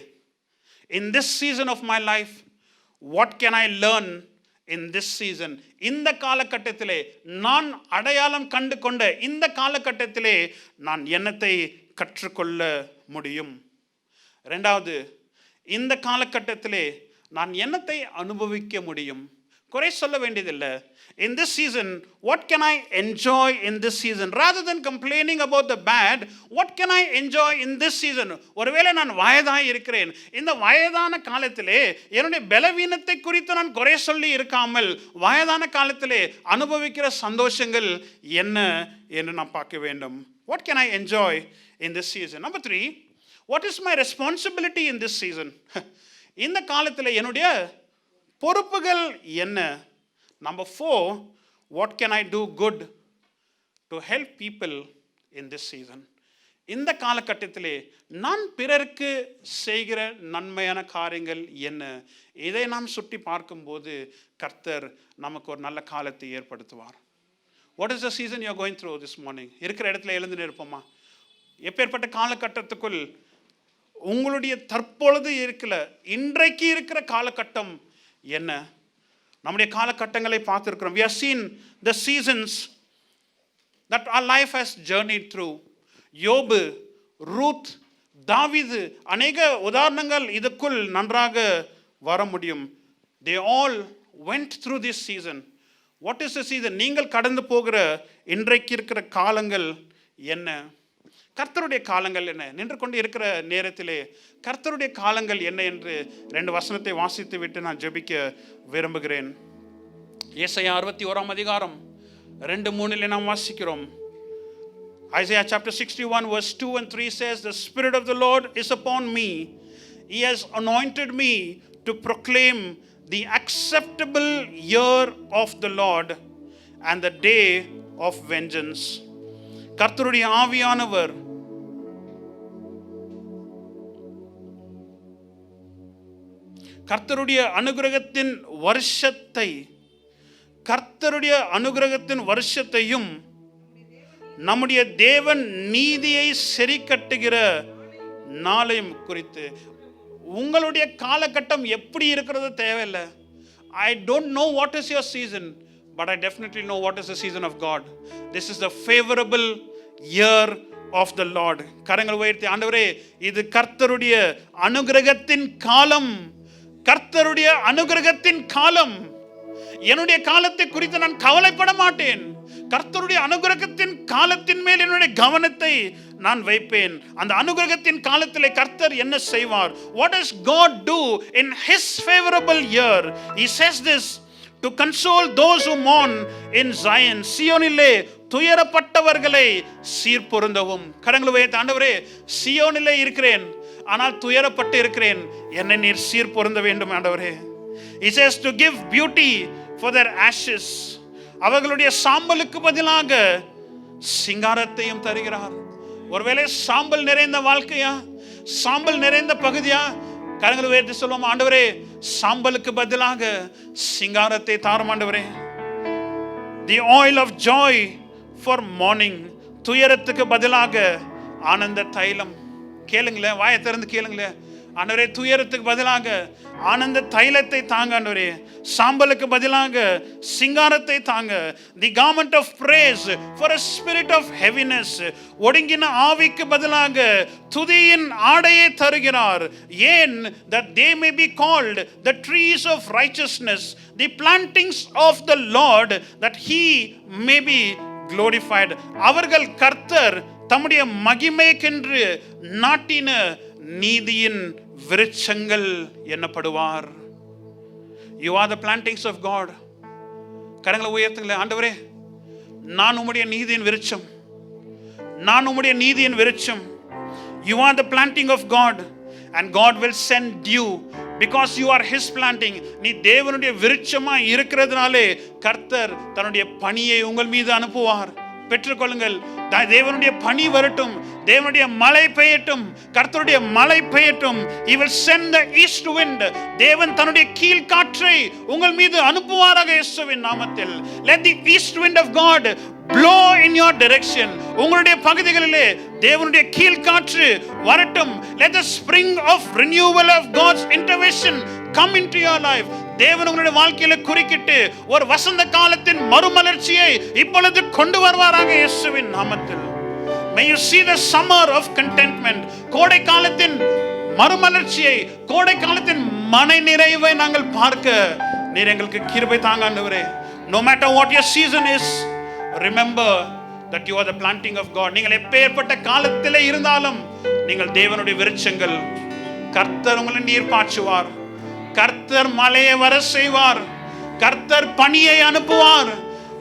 C: in this season of my life, what can I learn in this season? இந்த காலகட்டத்திலே நான் அடையாளம் கண்டு கொண்ட இந்த காலகட்டத்திலே நான் என்னத்தை கற்றுக்கொள்ள முடியும்? இரண்டாவது, இந்த காலகட்டத்திலே நான் என்னத்தை அனுபவிக்க முடியும்? குறை சொல்ல வேண்டியதில்லை. In this season, what can I enjoy in this season? Rather than complaining about the bad, what can I enjoy in this season? ஒருவேளை நான் வயதாய் இருக்கிறேன், இந்த வயதான காலத்திலே என்னுடைய பலவீனத்தை குறித்து நான் குறை சொல்லி இருக்காமல் வயதான காலத்திலே அனுபவிக்கிற சந்தோஷங்கள் என்ன என்று நான் பார்க்க வேண்டும். What can I enjoy in this season? Number 3, what is my responsibility in this season? இந்த காலத்திலே என்னுடைய பொறுப்புகள் என்ன? Number 4, what can I do good to help people in this season? இந்த காலகட்டத்திலே நான் பிறருக்கு செய்கிற நன்மையான காரியங்கள் என்ன? இதை நாம் சுட்டி பார்க்கும்போது கர்த்தர் நமக்கு ஒரு நல்ல காலத்தை ஏற்படுத்துவார். What is the season you are going through this morning? இருக்கிற இடத்துல எழுந்து நிற்போமா? எப்பேற்பட்ட காலகட்டத்துக்குள் உங்களுடைய தற்பொழுது இருக்கல, இன்றைக்கு இருக்கிற காலகட்டம் என்ன? நம்முடைய காலகட்டங்களை பார்த்திருக்கிறோம். We have seen the seasons that our life has journeyed through. யோபு, ரூத், தாவீது, அநேக உதாரணங்கள் இதுக்குள் நன்றாக வர முடியும். They all went through this season. What is the season? நீங்கள் கடந்து போகிற இன்றைக்கு இருக்கிற காலங்கள் என்ன? கர்த்தருடைய காலங்கள் என்ன? நின்று கொண்டு இருக்கிற நேரத்திலே கர்த்தருடைய காலங்கள் என்ன என்று 2 வசனத்தை வாசித்து விட்டு நான் ஜெபிக்க விரும்புகிறேன். ஏசாயா 61 அதிகாரம் 2-3 நாம் வாசிக்கிறோம். Isaiah chapter 61 verse 2 and 3 says, "The Spirit of the Lord is upon me. He has anointed me to proclaim the acceptable year of the Lord and the day of vengeance." கர்த்தருடைய ஆவியானவர் கர்த்தருடைய அனுகிரகத்தின் வருஷத்தையும் நம்முடைய தேவன் நீதியை சரி கட்டுகிற நாளையும் குறித்து. உங்களுடைய காலகட்டம் எப்படி இருக்கிறது தேவையில்லை. I don't know what is your season, but I definitely know what is the season of God. This is the favorable year of the Lord. கரங்கள் உயர்த்தி, ஆண்டவரே, இது கர்த்தருடைய அனுகிரகத்தின் காலம். கர்த்தருடைய அனுகிரகத்தின் காலம். என்னுடைய காலத்தை குறித்து நான் கவலைப்பட மாட்டேன். கர்த்தருடைய அனுகிரகத்தின் காலத்தின் மேல் என்னுடைய கவனத்தை நான் வைப்பேன். அந்த அனுகிரகத்தின் காலத்திலே கர்த்தர் என்ன செய்வார்? What does God do in his favorable year? He says this to console those who mourn in Zion. சியோனிலே துயரப்பட்டவர்களை சீர்பொருந்தவும். கரங்களை உயர்த்தி, ஆண்டவரே, சியோனிலே இருக்கிறேன், ஆனால் துயரப்பட்டு இருக்கிறேன், என்னை நீர் சீர்பொருந்த வேண்டும் ஆண்டவரே. He says to give beauty for their ashes. அவர்களுடைய சாம்பலுக்கு பதிலாக சிங்காரத்தையும் தருகிறார். ஒருவேளை சாம்பல் நிறைந்த வாழ்க்கையா, சாம்பல் நிறைந்த பகுதியா? கரங்களை உயர்த்தி சொல்லுவோம், ஆண்டவரே, சாம்பலுக்கு பதிலாக சிங்காரத்தை தாரும் ஆண்டவரே. The oil of joy for mourning. துயரத்துக்கு பதிலாக ஆனந்த தைலம். கேளுங்களேன், வாயை திறந்து கேளுங்களேன். ஆண்டவரே, துயரத்துக்கு பதிலாக ஆனந்த தைலத்தை தாங்க ஆண்டவரே. சாம்பலுக்கு பதிலாக சிங்காரத்தை தாங்க. தி garment of praise for a spirit of heaviness. ஒடுங்கின ஆவிக்கு பதிலாக துதியின் ஆடையை தருகிறார். ஏன்? that they may be called the trees of righteousness, the plantings of the Lord, that he may be glorified. அவர்கள் கர்த்தர் தம்முடைய மகிமைக்கென்று நாட்டின நீதியின் விருட்சங்கள் என்னப்படுவார். You are the plantings of God. கரங்களை உயர்த்துங்களேன், ஆண்டவரே, நான் உம்முடைய நீதியின் விருட்சம், நான் உம்முடைய நீதியின் விருட்சம். You are the planting of God, and God will send you because you are his planting. நீ தேவனுடைய விருட்சமா இருக்கிறதுனாலே கர்த்தர் தன்னுடைய பனியை உங்கள் மீது அனுப்புவார். பெற்றுக்கொள்ளுங்கள். தேவனுடைய பனி வரட்டும், தேவனுடைய மழை பெய்யட்டும், கர்த்தருடைய மழை பெய்யட்டும். He will send the east wind. தேவன் தன்னுடைய கீழ் காற்றை உங்கள் மீது அனுப்புவாராக இயேசுவின் நாமத்தில். Let the east wind of God blow in your direction. உங்களுடைய பகுதிகளிலே தேவனுடைய கீழ்காற்று வரட்டும். Let the spring of renewal of God's intervention come into your life. தேவன் உங்களுடைய வாழ்க்கையில குறுக்கிட்டு ஒரு வசந்த காலத்தின் மறுமலர்ச்சியை இப்பொழுது கொண்டு வருவாராக இயேசுவின் நாமத்தில். May you see the summer of contentment. கோடை காலத்தின் மறுமலர்ச்சியை, கோடை காலத்தின் மன நிறைவை நாங்கள் பார்க்க நீர் எங்களுக்கு கிருபை தாங்க ஆண்டவரே. No matter what your season is, remember that you are the planting of God. நீங்கள் எப்பேற்பட்ட காலத்திலே இருந்தாலும் நீங்கள் தேவனுடைய விருட்சங்கள். கர்த்தர் உங்களை நீர் பாய்ச்சுவார், கர்த்தர் மழையை வர செய்வார், கர்த்தர் பனியை அனுப்புவார்,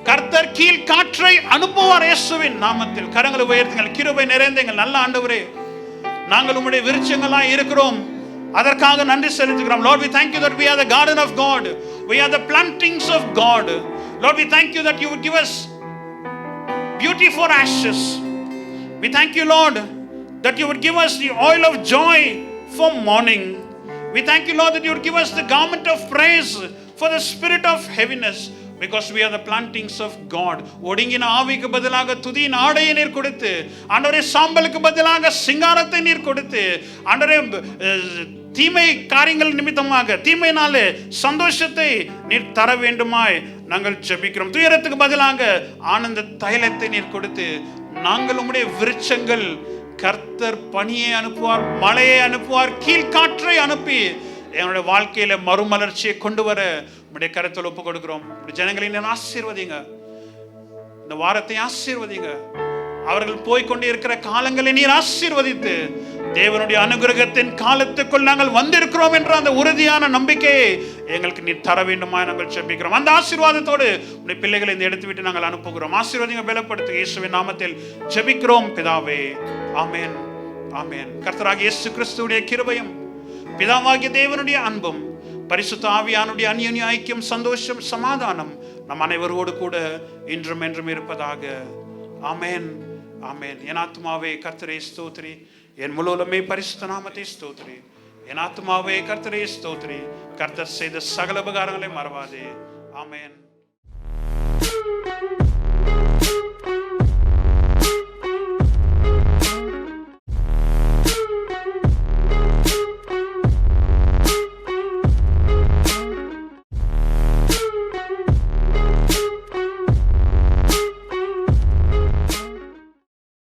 C: கர்த்தர் கீழ் காற்றை அனுப்புவார் இயேசுவின் நாமத்தில். கரங்களை உயர்த்துங்கள். கிருபை நிறைந்த எங்கள் நல்ல ஆண்டவரே, நாங்கள் உம்முடைய விருட்சங்களாய் இருக்கிறோம், அதற்காக நன்றி செலுத்துகிறோம். Lord, we thank you that we are the garden of God. We are the plantings of God. Lord, we thank you that you would give us beauty for ashes. We thank you, Lord, that you would give us the oil of joy for mourning. We thank you, Lord, that you would give us the garment of praise for the spirit of heaviness, because we are the plantings of God. ஒடுங்கின ஆவிக்கு பதிலாக துதியின் ஆடையை நீர் கொடுத்து, ஆண்டவரே சாம்பலுக்கு பதிலாக சிங்காரத்தை நீர் கொடுத்து, ஆண்டவரே தீமை காரியங்கள் நிமித்தமாக தீமையினாலே சந்தோஷத்தை நீர் தர வேண்டுமாய் நாங்கள் ஜெபிக்கிறோம். துயரத்துக்கு பதிலாக ஆனந்த தைலத்தை நீர் கொடுத்து, நாங்கள் உம்முடைய விருட்சங்கள். கர்த்தர் பனியை அனுப்புவார், மழையை அனுப்புவார், கீழ்காற்றை அனுப்பி என்னுடைய வாழ்க்கையில மறுமலர்ச்சியை கொண்டு வர உம்முடைய கரத்தில் ஒப்பு கொடுக்கிறோம். ஜனங்களை நீர் ஆசீர்வதிங்க, இந்த வாரத்தை ஆசீர்வதிங்க. அவர்கள் போய்கொண்டே இருக்கிற காலங்களை நீர் ஆசீர்வதித்து, தேவனுடைய அனுகிரகத்தின் காலத்துக்குள் நாங்கள் வந்திருக்கிறோம் என்ற அந்த உறுதியான நம்பிக்கையை எங்களுக்கு நீர் தர வேண்டுமா நாங்கள் ஜெபிக்கிறோம். அந்த ஆசீர்வாதத்தோடு உடைய பிள்ளைகளை இந்த இடத்தை விட்டு நாங்கள் அனுப்புகிறோம். ஆசீர்வாதங்க பலப்படுத்து இயேசுவின் நாமத்தில் ஜெபிக்கிறோம் பிதாவே. ஆமென், ஆமென். கர்த்தராகிய இயேசு கிறிஸ்துவுடைய கிருபையும், பிதாவாகிய தேவனுடைய அன்பும், பரிசுத்த ஆவியானுடைய அந்யோன்ய ஐக்கியம், சந்தோஷம், சமாதானம் நம் அனைவரோடு கூட இன்றும் என்றும் இருப்பதாக. ஆமென், ஆமென். என் ஆத்துமாவே கர்த்தரை ஸ்தோத்திரி, என் முழுவதுமே பரிசுத்த நாமத்தை ஸ்தோத்திரி. என் ஆத்துமாவே கர்த்தரை ஸ்தோத்திரி, கர்த்தர் செய்த சகல உபகாரங்களை மறவாதே. ஆமென்.